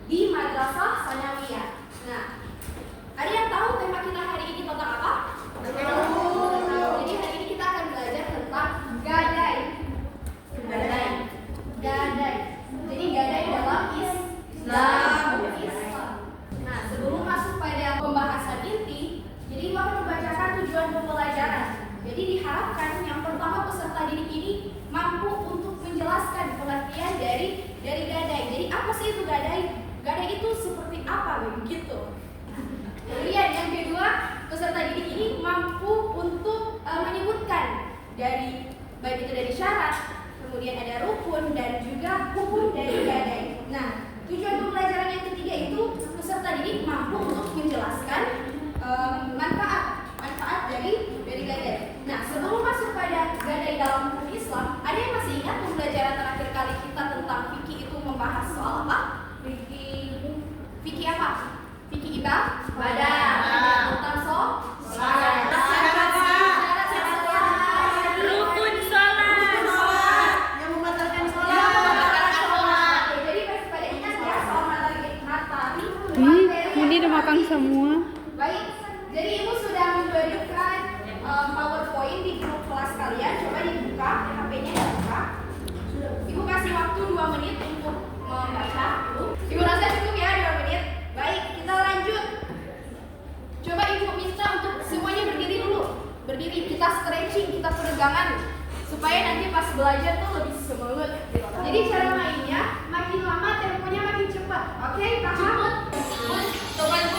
di Madrasah Sanawiyah. Nah, ada yang tahu tema kita hari ini tentang apa? Jadi hari ini kita akan belajar tentang gadai. Gadai. Jadi gadai dalam Islam. Nah, sebelum masuk pada pembahasan inti, jadi Ibu akan membacakan tujuan pembelajaran. Jadi diharapkan yang pertama peserta didik ini mampu untuk menjelaskan pengertian dari gadai. Jadi apa sih itu gadai? Gadai itu seperti apa begitu? Kemudian yang kedua, peserta didik ini mampu untuk menyebutkan dari baik itu dari syarat, kemudian ada rukun dan juga hukum dari gadai. Nah, tujuan pembelajaran yang ketiga itu peserta didik mampu untuk menjelaskan manfaat dari gadai. Nah, sebelum masuk pada gadai dalam hukum Islam, ada yang masih ingat pembelajaran terakhir kali kita tentang fikih itu membahas soal apa? Fikih apa? Fikih ibadah. Tentang sholat. Rukun sholat. Yang membatalkan sholat. Jadi masih pada ingat ya soal materi. Ini udah makan semua. Baik, jadi Ibu sudah memberikan PowerPoint di grup kelas kalian. Coba dibuka, HP-nya dibuka. Ibu kasih waktu 2 menit untuk membaca. Ibu rasa cukup ya 2 menit? Baik, kita lanjut. Coba Ibu minta untuk semuanya berdiri dulu. Berdiri, kita stretching, kita peregangan supaya nanti pas belajar tuh lebih semangat. Jadi cara mainnya makin lama temponya makin cepat. Oke, paham? Coba Ibu.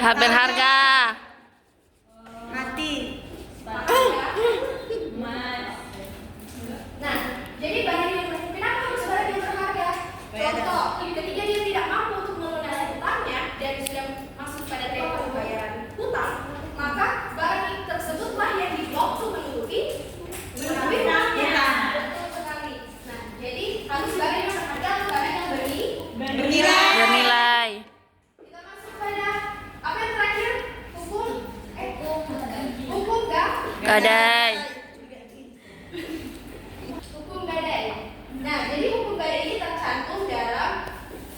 Berharga. Mati. Nah, jadi barang yang kenapa harus barang yang berharga? Contoh, ketika dia tidak mampu untuk melunasi hutangnya dan sudah masuk pada tempo pembayaran hutang, maka barang tersebutlah yang diblok untuk menutupi hutangnya. Betul sekali. Nah, jadi harus barang yang berharga atau barang yang Bernilai. Kita masuk pada apa yang terakhir? Hukum Gadai. Hukum gadai. Nah, jadi hukum gadai ini tercantum dalam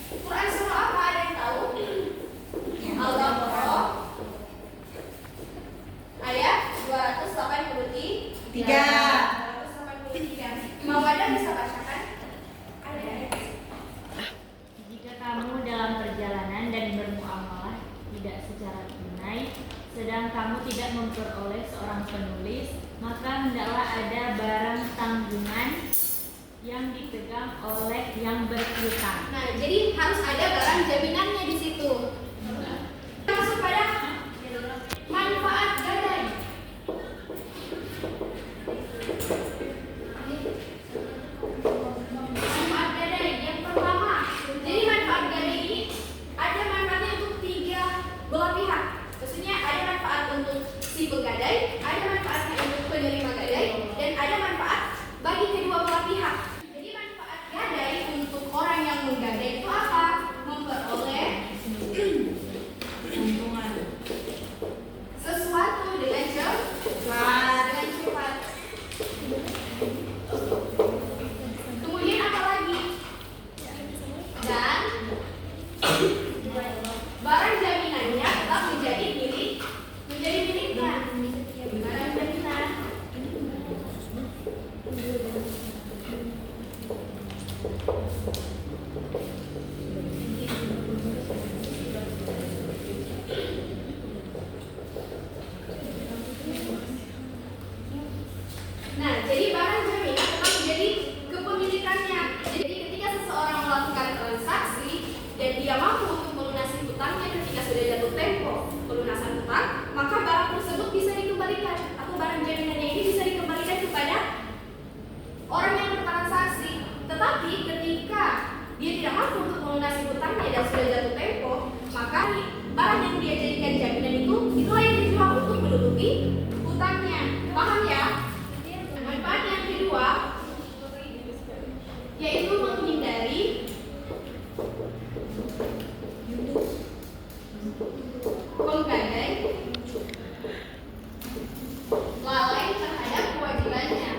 Quran surah apa? Ada yang tahu? Al-Baqarah ayat 283. 283. Mawadah bisa bacakan? Ada. Jika kamu dalam perjalanan dan bermuamalah tidak secara tunai, sedang kamu tidak memperoleh seorang penulis, maka hendaklah ada barang tanggungan yang dipegang oleh yang berpiutang. Nah, jadi harus ada barang jaminannya di situ. Kita masuk pada manfaat gadai. Manfaat gadai yang pertama. Jadi manfaat gadai ini ada manfaatnya untuk tiga belah pihak. Maksudnya ada manfaat untuk si penggadai, ada manfaatnya untuk penerima gadai, dan ada manfaat bagi kedua belah pihak. Jadi manfaat gadai untuk orang yang menggadai itu apa? Memperoleh sesuatu dengan cepat. Kemudian apa lagi? Dan barang jaminannya tetap menjadi miliknya. Barang jaminan. Nah, jadi barang jaminan tetap menjadi kepemilikannya. Jadi ketika seseorang melakukan transaksi dan dia mampu untuk melunasi hutangnya ketika sudah jatuh tempo pelunasan hutang, maka barang tersebut bisa dikembalikan atau barang jaminannya ini bisa dikembalikan kepada orang yang bertransaksi. Tetapi ketika dia tidak mampu untuk melunasi hutangnya dan sudah jatuh tempo, maka barang yang dia jadikan jaminan itulah yang dijual untuk menutupi hutangnya. Paham ya? Manfaat yang kedua yaitu menghindari penggadai lalai terhadap kewajibannya.